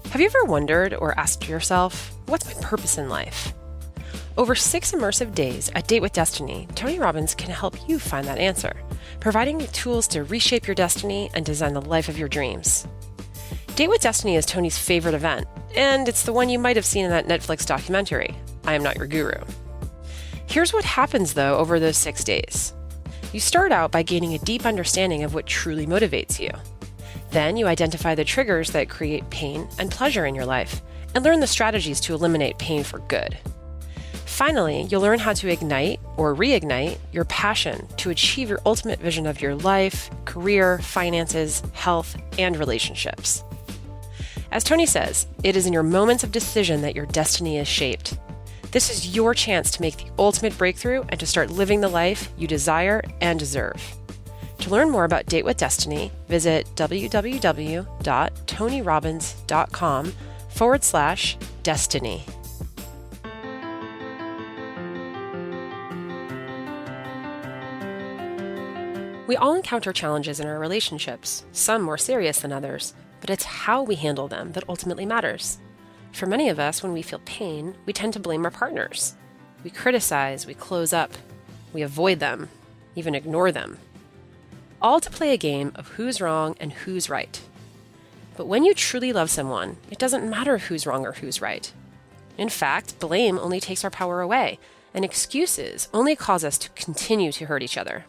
Have you ever wondered or asked yourself, what's my purpose in life? Over 6 immersive days at Date with Destiny, Tony Robbins can help you find that answer, providing you tools to reshape your destiny and design the life of your dreams. Date with Destiny is Tony's favorite event, and it's the one you might have seen in that Netflix documentary, I Am Not Your Guru. Here's what happens, though, over those 6 days. You start out by gaining a deep understanding of what truly motivates you. Then you identify the triggers that create pain and pleasure in your life, and learn the strategies to eliminate pain for good. Finally, you'll learn how to ignite or reignite your passion to achieve your ultimate vision of your life, career, finances, health, and relationships. As Tony says, it is in your moments of decision that your destiny is shaped. This is your chance to make the ultimate breakthrough and to start living the life you desire and deserve. To learn more about Date with Destiny, visit www.tonyrobbins.com/destiny. We all encounter challenges in our relationships, some more serious than others, but it's how we handle them that ultimately matters. For many of us, when we feel pain, we tend to blame our partners. We criticize, we close up, we avoid them, even ignore them. All to play a game of who's wrong and who's right. But when you truly love someone, it doesn't matter who's wrong or who's right. In fact, blame only takes our power away, and excuses only cause us to continue to hurt each other.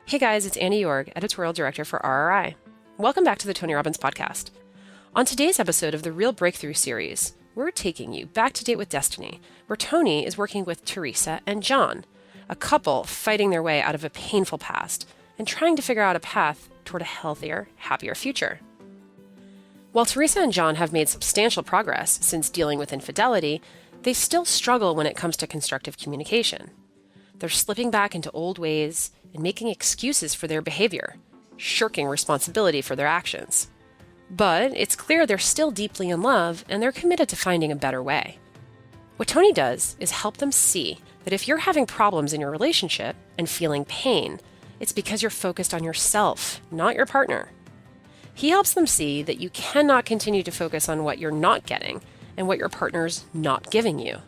Hey guys, it's Annie Yorg, Editorial Director for RRI. Welcome back to the Tony Robbins Podcast. On today's episode of the Real Breakthrough series, we're taking you back to Date with Destiny, where Tony is working with Teresa and John, a couple fighting their way out of a painful past and trying to figure out a path toward a healthier, happier future. While Teresa and John have made substantial progress since dealing with infidelity, they still struggle when it comes to constructive communication. They're slipping back into old ways and making excuses for their behavior, shirking responsibility for their actions. But it's clear they're still deeply in love and they're committed to finding a better way. What Tony does is help them see that if you're having problems in your relationship and feeling pain, it's because you're focused on yourself, not your partner. He helps them see that you cannot continue to focus on what you're not getting and what your partner's not giving you.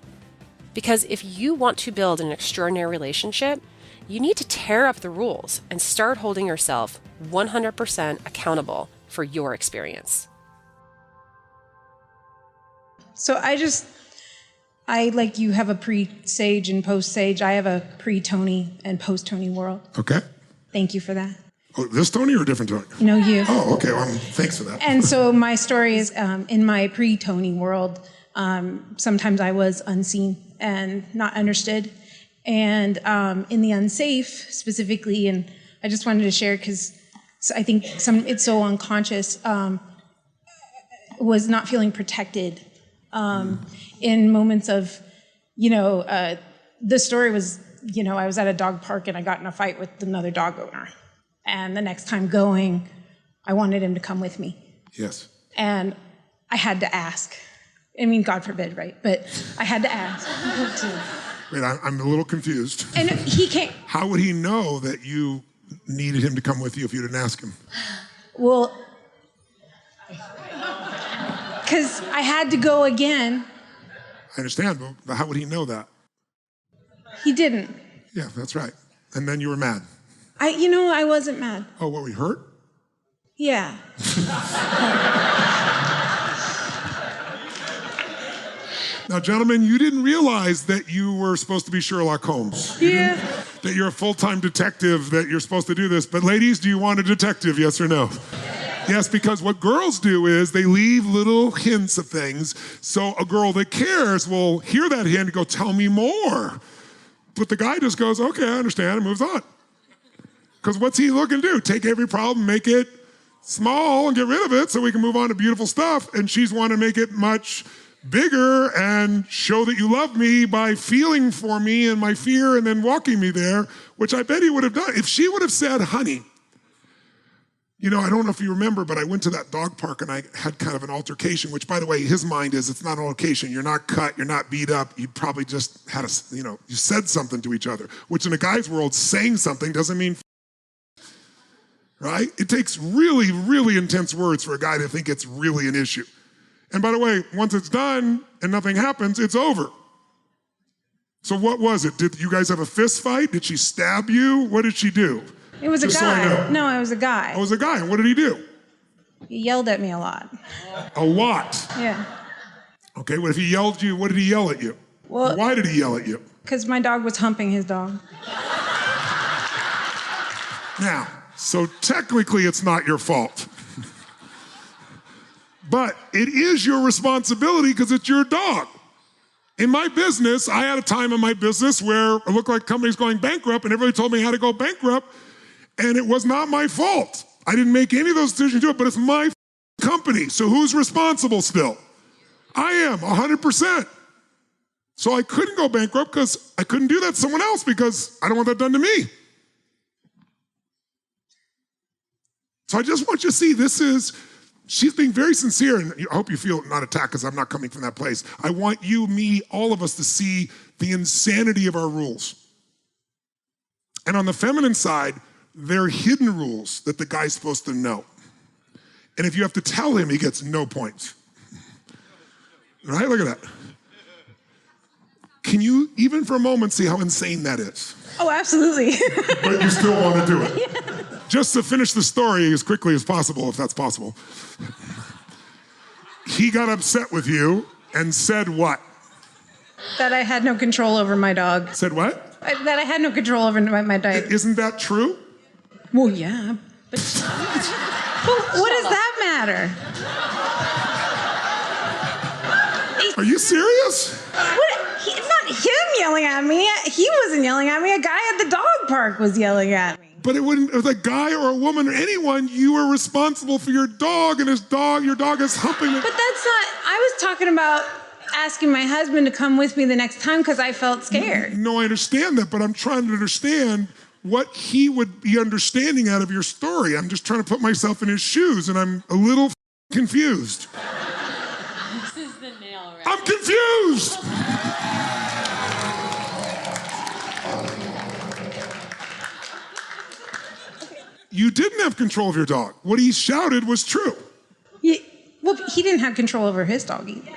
Because if you want to build an extraordinary relationship, you need to tear up the rules and start holding yourself 100% accountable for your experience. So I like you have a pre-Sage and post-Sage. I have a pre-Tony and post-Tony world. Okay. Thank you for that. Oh, this Tony or a different Tony? No, you. Oh, okay. Well, thanks for that. And so my story is in my pre-Tony world, sometimes I was unseen and not understood. And in the unsafe specifically, and I just wanted to share because I think it's so unconscious, was not feeling protected in moments of, the story was, I was at a dog park and I got in a fight with another dog owner. And the next time going, I wanted him to come with me. Yes. And I had to ask. I mean, God forbid, right? But I had to ask. Wait, I'm a little confused. And he can't. How would he know that you needed him to come with you if you didn't ask him? Well, because I had to go again. I understand, but how would he know that? He didn't. Yeah, that's right. And then you were mad. I wasn't mad. Oh, what, we hurt? Yeah. Now, gentlemen, you didn't realize that you were supposed to be Sherlock Holmes. Yeah. That you're a full-time detective, that you're supposed to do this. But ladies, do you want a detective, yes or no? Yes, because what girls do is they leave little hints of things, so a girl that cares will hear that hint and go, tell me more. But the guy just goes, okay, I understand, and moves on. Because what's he looking to do? Take every problem, make it small, and get rid of it so we can move on to beautiful stuff. And she's want to make it much bigger and show that you love me by feeling for me and my fear and then walking me there, which I bet he would have done. If she would have said, honey, I don't know if you remember, but I went to that dog park and I had kind of an altercation, which, by the way, his mind is it's not an altercation. You're not cut. You're not beat up. You probably just had you said something to each other, which in a guy's world, saying something doesn't mean right? It takes really, really intense words for a guy to think it's really an issue. And by the way, once it's done and nothing happens, it's over. So what was it? Did you guys have a fist fight? Did she stab you? What did she do? It was Just a so I guy. know. No, it was a guy. Oh, it was a guy. And what did he do? He yelled at me a lot. A lot. Yeah. Okay, what if he yelled at you? What did he yell at you? Well, why did he yell at you? Because my dog was humping his dog. Now, so technically it's not your fault. But it is your responsibility because it's your dog. In my business, I had a time in my business where it looked like the company's going bankrupt and everybody told me how to go bankrupt, and it was not my fault. I didn't make any of those decisions to do it, but it's my company. So who's responsible still? I am, 100%. So I couldn't go bankrupt because I couldn't do that to someone else because I don't want that done to me. So I just want you to see she's being very sincere, and I hope you feel not attacked because I'm not coming from that place. I want you, me, all of us to see the insanity of our rules. And on the feminine side, there are hidden rules that the guy's supposed to know. And if you have to tell him, he gets no points. Right? Look at that. Can you, even for a moment, see how insane that is? Oh, absolutely. But you still want to do it. Yeah. Just to finish the story as quickly as possible, if that's possible. He got upset with you and said what? That I had no control over my dog. Said what? That I had no control over my dog. Isn't that true? Well, yeah. But what does that matter? Are you serious? Not him yelling at me. He wasn't yelling at me. A guy at the dog park was yelling at me. But it was a guy or a woman or anyone, you were responsible for your dog, and your dog is humping it. But that's not, I was talking about asking my husband to come with me the next time because I felt scared. No, I understand that, but I'm trying to understand what he would be understanding out of your story. I'm just trying to put myself in his shoes, and I'm a little confused. This is the nail, right? I'm confused! You didn't have control of your dog. What he shouted was true. Well, he didn't have control over his dog either.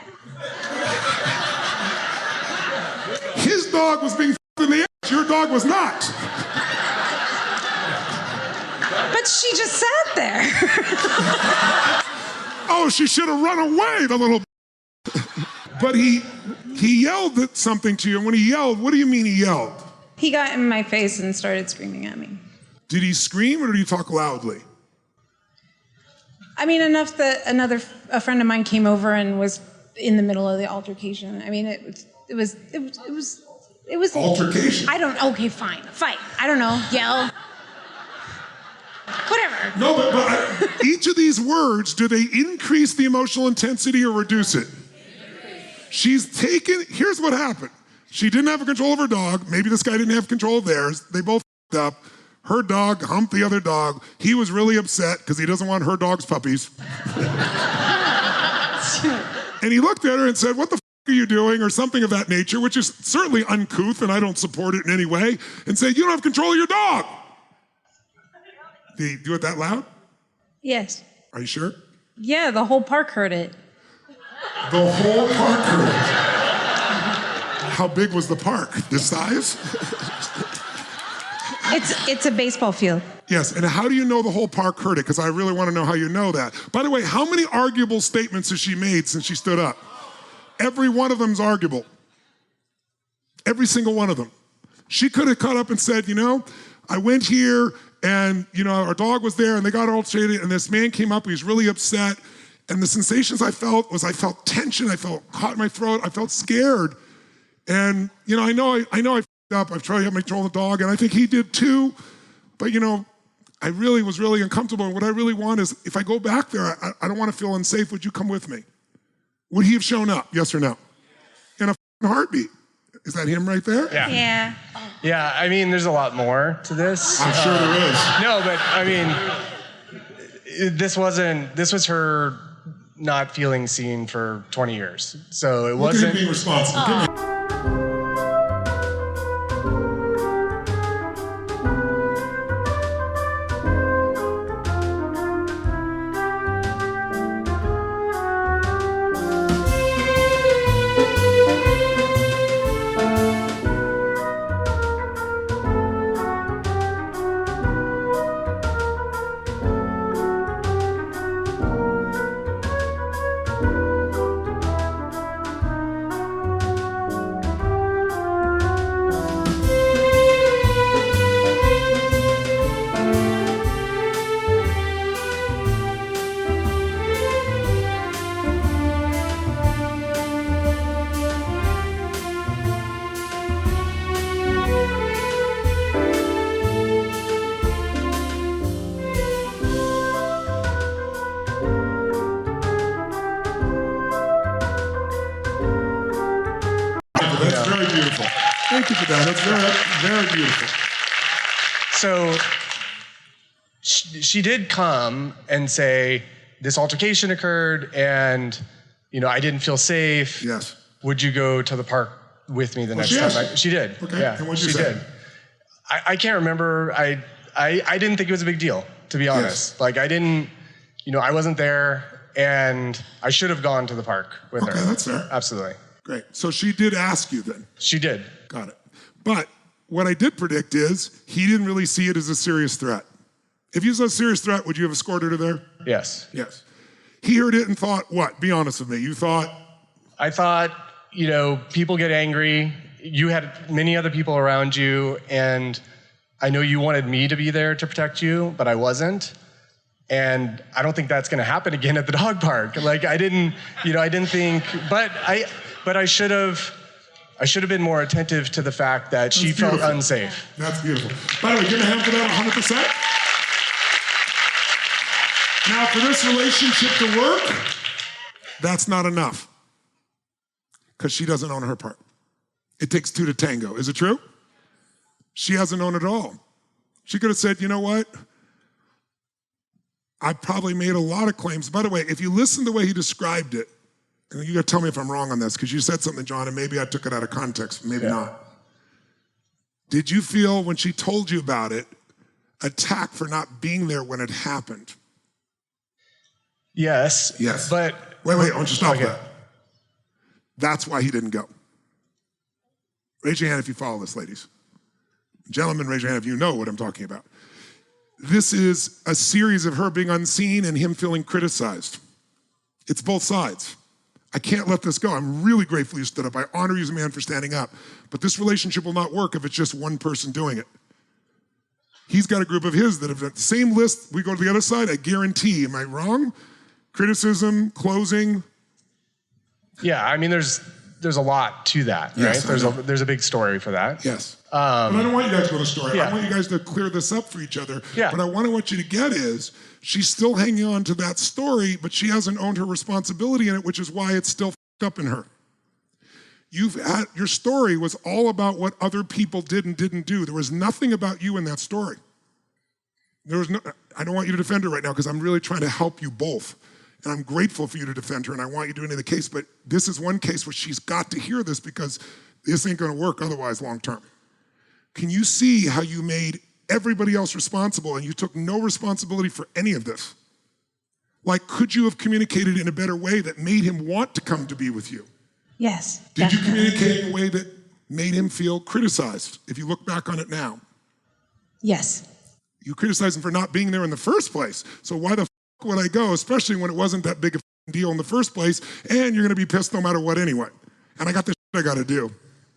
His dog was being in the ass. Your dog was not. But she just sat there. Oh, she should have run away, the little. But he yelled at something to you. And when he yelled, what do you mean he yelled? He got in my face and started screaming at me. Did he scream or did he talk loudly? I mean, enough that a friend of mine came over and was in the middle of the altercation. I mean, it was Altercation? Okay, fine. Fight. I don't know. Yell. Whatever. No, but each of these words, do they increase the emotional intensity or reduce it? Here's what happened. She didn't have control of her dog. Maybe this guy didn't have control of theirs. They both f***ed up. Her dog humped the other dog. He was really upset because he doesn't want her dog's puppies. And he looked at her and said, "What the f*** are you doing?" or something of that nature, which is certainly uncouth, and I don't support it in any way, and said, "You don't have control of your dog." Did he do it that loud? Yes. Are you sure? Yeah, the whole park heard it. The whole park heard it. How big was the park? This size? It's a baseball field. Yes, and how do you know the whole park heard it? Because I really want to know how you know that. By the way, how many arguable statements has she made since she stood up? Every one of them's arguable. Every single one of them. She could have cut up and said, I went here and, our dog was there and they got altercated and this man came up, he was really upset. And the sensations I felt felt tension, I felt caught in my throat, I felt scared. And, I know I f***ed up, I've tried to have my control of the dog and I think he did too. But, I really was really uncomfortable. And what I really want is, if I go back there, I don't want to feel unsafe. Would you come with me? Would he have shown up? Yes or no? In a heartbeat. Is that him right there? Yeah. Yeah, I mean, there's a lot more to this. I'm sure there is. No, but I mean, this was her not feeling seen for 20 years. So it wasn't. Look at him being responsible. That's very beautiful. Thank you for that. That's very, very beautiful. So she did come and say, this altercation occurred and, I didn't feel safe. Yes. Would you go to the park with me the next time? She did. Okay. Yeah, and what'd you say? did. I can't remember. I didn't think it was a big deal, to be honest. Yes. Like I didn't, I wasn't there and I should have gone to the park with her. Okay, that's fair. Absolutely. Great. So she did ask you then? She did. Got it. But what I did predict is he didn't really see it as a serious threat. If you saw a serious threat, would you have escorted her there? Yes. Yes. He heard it and thought, what? Be honest with me. You thought? I thought, people get angry. You had many other people around you, and I know you wanted me to be there to protect you, but I wasn't. And I don't think that's going to happen again at the dog park. Like I didn't think, but I should have been more attentive to the fact that she felt unsafe. That's beautiful. By the way, give me a hand for that 100%. Now, for this relationship to work, that's not enough. Because she doesn't own her part. It takes two to tango. Is it true? She hasn't owned it all. She could have said, you know what? I probably made a lot of claims. By the way, if you listen to the way he described it, and you got to tell me if I'm wrong on this, because you said something, John, and maybe I took it out of context, maybe not. Did you feel when she told you about it, attacked for not being there when it happened? Yes. Yes. But wait, I want you to stop that. That's why he didn't go. Raise your hand if you follow this, ladies. Gentlemen, raise your hand if you know what I'm talking about. This is a series of her being unseen and him feeling criticized. It's both sides. I can't let this go. I'm really grateful you stood up. I honor you as a man for standing up. But this relationship will not work if it's just one person doing it. He's got a group of his that have done the same list. We go to the other side, I guarantee. Am I wrong? Criticism, closing. Yeah, I mean, there's a lot to that, yes, right? There's a big story for that. Yes. But I don't want you guys to go to the story. Yeah. I want you guys to clear this up for each other. Yeah. But I want you to get is, she's still hanging on to that story, but she hasn't owned her responsibility in it, which is why it's still f***ed up in her. Your story was all about what other people did and didn't do. There was nothing about you in that story. I don't want you to defend her right now because I'm really trying to help you both. And I'm grateful for you to defend her and I want you to do any of the case, but this is one case where she's got to hear this because this ain't gonna work otherwise long term. Can you see how you made everybody else responsible and you took no responsibility for any of this? Like, could you have communicated in a better way that made him want to come to be with you? Yes. Did definitely. you communicate in a way that made him feel criticized, if you look back on it now? Yes. You criticized him for not being there in the first place. So why the f*** would I go, especially when it wasn't that big a deal in the first place, and you're gonna be pissed no matter what anyway. And I got this shit I gotta do.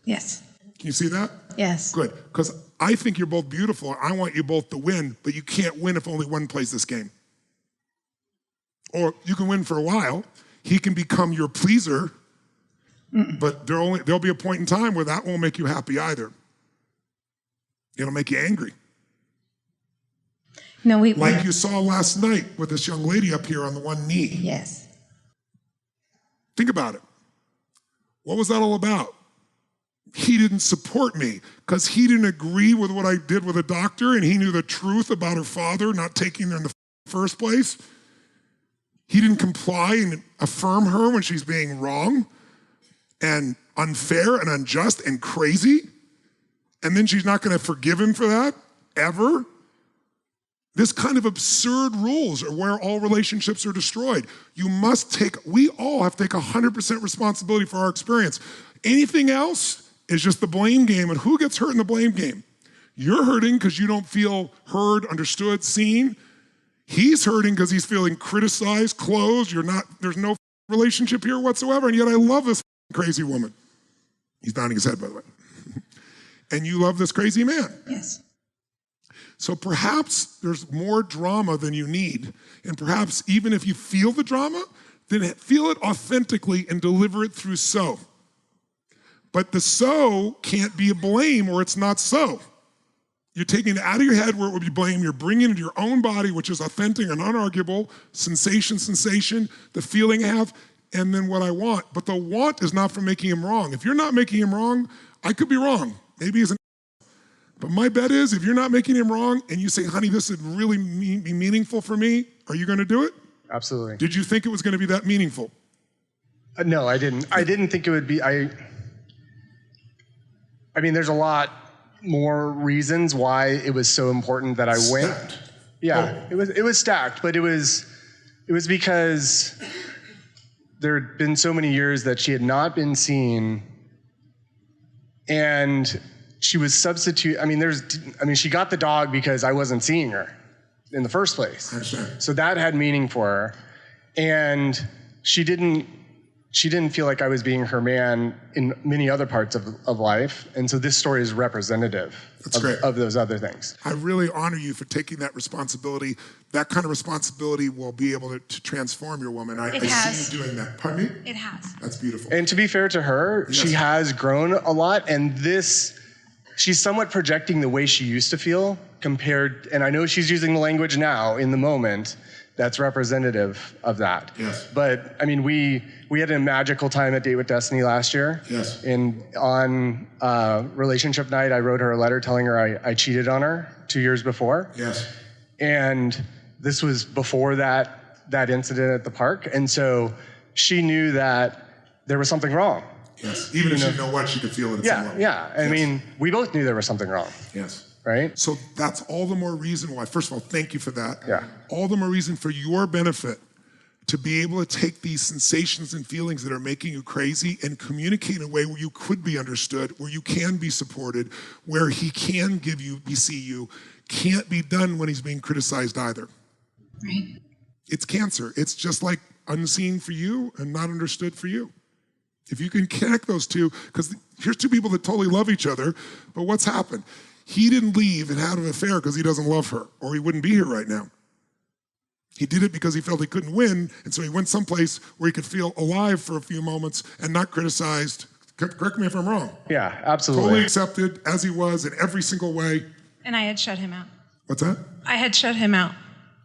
Yes. Can you see that? Yes. Good, because I think you're both beautiful. I want you both to win, but you can't win if only one plays this game. Or you can win for a while. He can become your pleaser, but there'll be a point in time where that won't make you happy either. It'll make you angry. No, like you saw last night with this young lady up here on the one knee. Yes. Think about it. What was that all about? He didn't support me because he didn't agree with what I did with a doctor and he knew the truth about her father not taking her in the first place. He didn't comply and affirm her when she's being wrong and unfair and unjust and crazy. And then she's not going to forgive him for that, ever. This kind of absurd rules are where all relationships are destroyed. We all have to take 100% responsibility for our experience. Anything else is just the blame game, and who gets hurt in the blame game? You're hurting because you don't feel heard, understood, seen. He's hurting because he's feeling criticized, closed. There's no relationship here whatsoever, and yet I love this crazy woman. He's nodding his head, by the way. And you love this crazy man. Yes. So perhaps there's more drama than you need. And perhaps even if you feel the drama, then feel it authentically and deliver it through so. But the so can't be a blame or it's not so. You're taking it out of your head where it would be blame. You're bringing it into your own body, which is authentic and unarguable, sensation, the feeling I have, and then what I want. But the want is not from making him wrong. If you're not making him wrong, I could be wrong. Maybe he's an but my bet is if you're not making him wrong and you say, honey, this would really be meaningful for me, are you going to do it? Absolutely. Did you think it was going to be that meaningful? No, I didn't. I didn't think it would be. I mean, there's a lot more reasons why it was so important that I went. Stacked. Yeah, Oh. it was stacked, but it was because there had been so many years that she had not been seen, and she was she got the dog because I wasn't seeing her in the first place. I understand. So that had meaning for her, and she didn't feel like I was being her man in many other parts of life. And so this story is representative of those other things. I really honor you for taking that responsibility. That kind of responsibility will be able to transform your woman. I see you doing that. Pardon me? It has. That's beautiful. And to be fair to her, Yes. she has grown a lot. And she's somewhat projecting the way she used to feel and I know she's using the language now in the moment that's representative of that. Yes. But I mean, we had a magical time at Date with Destiny last year. Yes. And on relationship night, I wrote her a letter telling her I cheated on her 2 years before. Yes. And this was before that incident at the park. And so she knew that there was something wrong. Yes. Even if she didn't know what, she could feel it at some level. Yeah. I mean, we both knew there was something wrong. Yes. Right? So that's all the more reason why, first of all, thank you for that. Yeah. All the more reason for your benefit to be able to take these sensations and feelings that are making you crazy and communicate in a way where you could be understood, where you can be supported, where he can see you, can't be done when he's being criticized either. Right. It's cancer. It's just like unseen for you and not understood for you. If you can connect those two, because here's two people that totally love each other, but what's happened? He didn't leave and had an affair because he doesn't love her, or he wouldn't be here right now. He did it because he felt he couldn't win, and so he went someplace where he could feel alive for a few moments and not criticized. Correct me if I'm wrong. Yeah, absolutely. Totally accepted as he was in every single way. And I had shut him out. What's that? I had shut him out.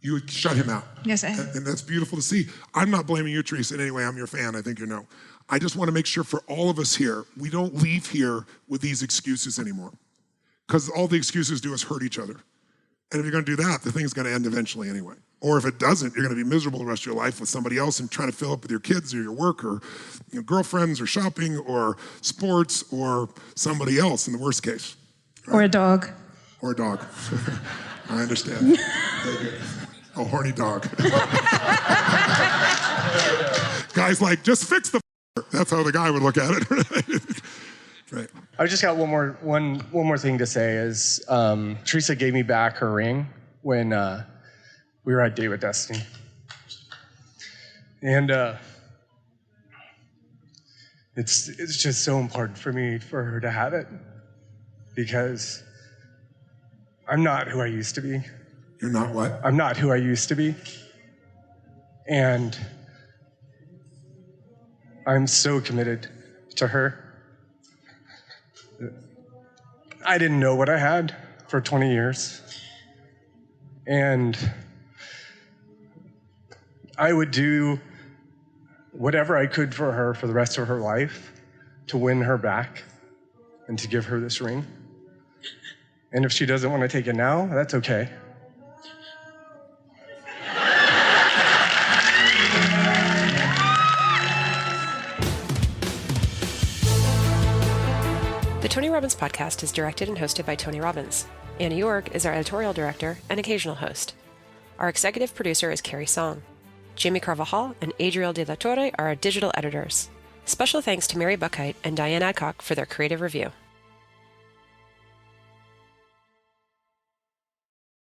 You would shut him out. Yes, I had. And that's beautiful to see. I'm not blaming you, Teresa, in any way. I'm your fan. I think you know. I just want to make sure for all of us here, we don't leave here with these excuses anymore. Because all the excuses do is hurt each other. And if you're going to do that, the thing's going to end eventually anyway. Or if it doesn't, you're going to be miserable the rest of your life with somebody else and trying to fill up with your kids or your work or girlfriends or shopping or sports or somebody else in the worst case. Right? Or a dog. Or a dog. I understand. Very good. A horny dog. Guy's like, just fix the That's how the guy would look at it. Right. I just got one more thing to say is Teresa gave me back her ring when we were at Date with Destiny. And it's just so important for me for her to have it because I'm not who I used to be. You're not what? I'm not who I used to be. And I'm so committed to her. I didn't know what I had for 20 years. And I would do whatever I could for her for the rest of her life to win her back and to give her this ring. And if she doesn't want to take it now, that's okay. The Tony Robbins podcast is directed and hosted by Tony Robbins. Anna York is our editorial director and occasional host. Our executive producer is Carrie Song. Jamie Carvajal and Adriel De La Torre are our digital editors. Special thanks to Mary Buckheit and Diane Adcock for their creative review.